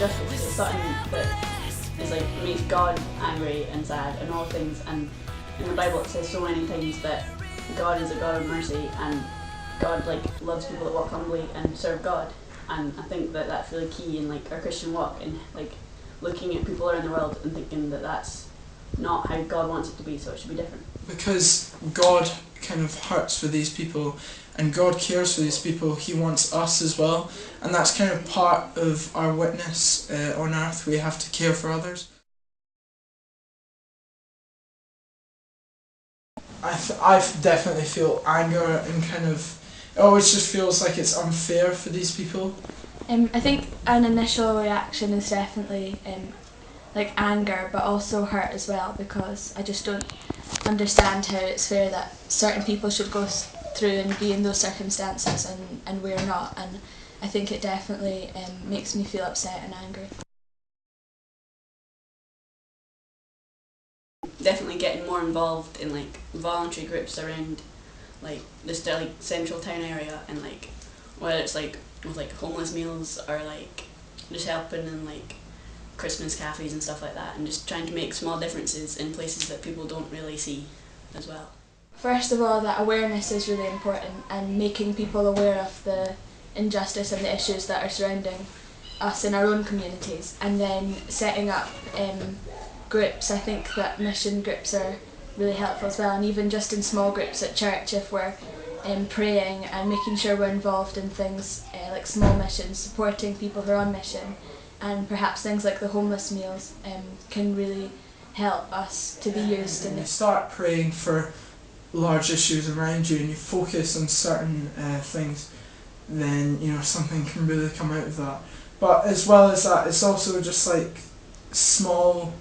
injustice. It's something that is like makes God angry and sad and all things. And in the Bible it says so many times that God is a God of mercy and God like loves people that walk humbly and serve God. And I think that that's really key in like our Christian walk and like looking at people around the world and thinking that that's not how God wants it to be, so it should be different. Because God kind of hurts for these people and God cares for these people, He wants us as well, and that's kind of part of our witness on earth. We have to care for others. I definitely feel anger and kind of, it always just feels like it's unfair for these people. I think an initial reaction is definitely like anger, but also hurt as well, because I just don't understand how it's fair that certain people should go through and be in those circumstances and we're not, and I think it definitely makes me feel upset and angry. Definitely getting more involved in like voluntary groups around like this like central town area, and like whether it's like with like homeless meals or like just helping in like Christmas cafes and stuff like that, and just trying to make small differences in places that people don't really see as well. First of all, that awareness is really important, and making people aware of the injustice and the issues that are surrounding us in our own communities, and then setting up groups. I think that mission groups are really helpful as well, and even just in small groups at church, if we're praying and making sure we're involved in things like small missions, supporting people who are on mission, and perhaps things like the homeless meals can really help us to be used. And you start praying for large issues around you and you focus on certain things, then something can really come out of that. But as well as that, it's also just like small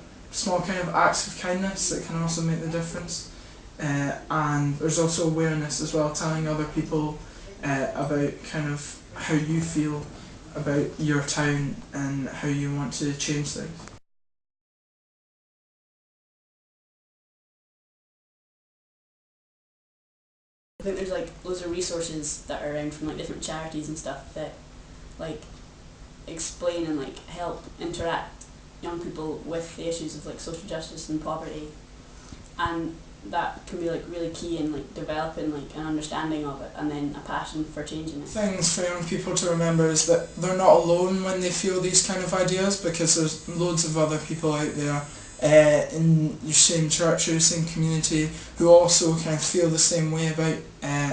kind of acts of kindness that can also make the difference. And there's also awareness as well, telling other people about kind of how you feel about your town and how you want to change things. I think there's like loads of resources that are around from like different charities and stuff that like explain and like help interact young people with the issues of like social justice and poverty, and that can be like really key in like developing like an understanding of it and then a passion for changing it. Things for young people to remember is that they're not alone when they feel these kind of ideas, because there's loads of other people out there in your same church or your same community who also kind of feel the same way about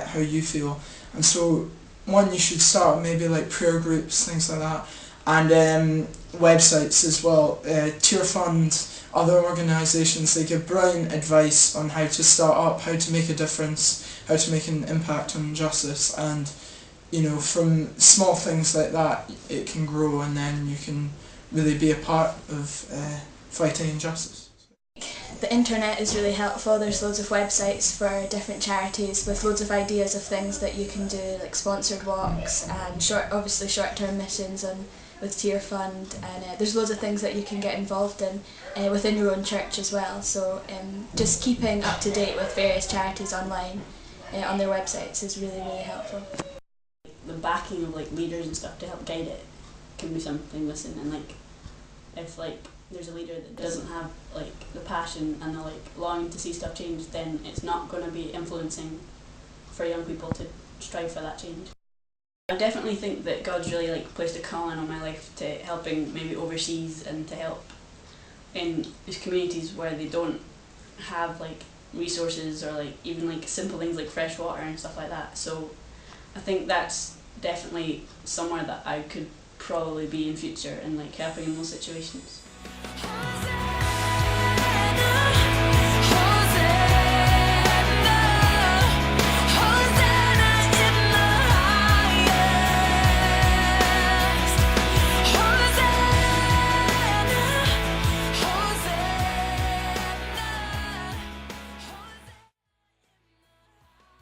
how you feel. And so you should start maybe like prayer groups, things like that, and websites as well. Tearfund, other organisations, they give brilliant advice on how to start up, how to make a difference, how to make an impact on justice, and from small things like that it can grow, and then you can really be a part of fighting injustice. The internet is really helpful. There's loads of websites for different charities with loads of ideas of things that you can do, like sponsored walks and obviously short-term missions, and with Tearfund, and there's loads of things that you can get involved in within your own church as well. So just keeping up to date with various charities online on their websites is really, really helpful. The backing of like leaders and stuff to help guide it can be something missing, and like if like there's a leader that doesn't have like the passion and the like longing to see stuff change, then it's not going to be influencing for young people to strive for that change. I definitely think that God's really like placed a calling on my life to helping maybe overseas and to help in these communities where they don't have like resources or like even like simple things like fresh water and stuff like that. So I think that's definitely somewhere that I could probably be in future and like helping in those situations.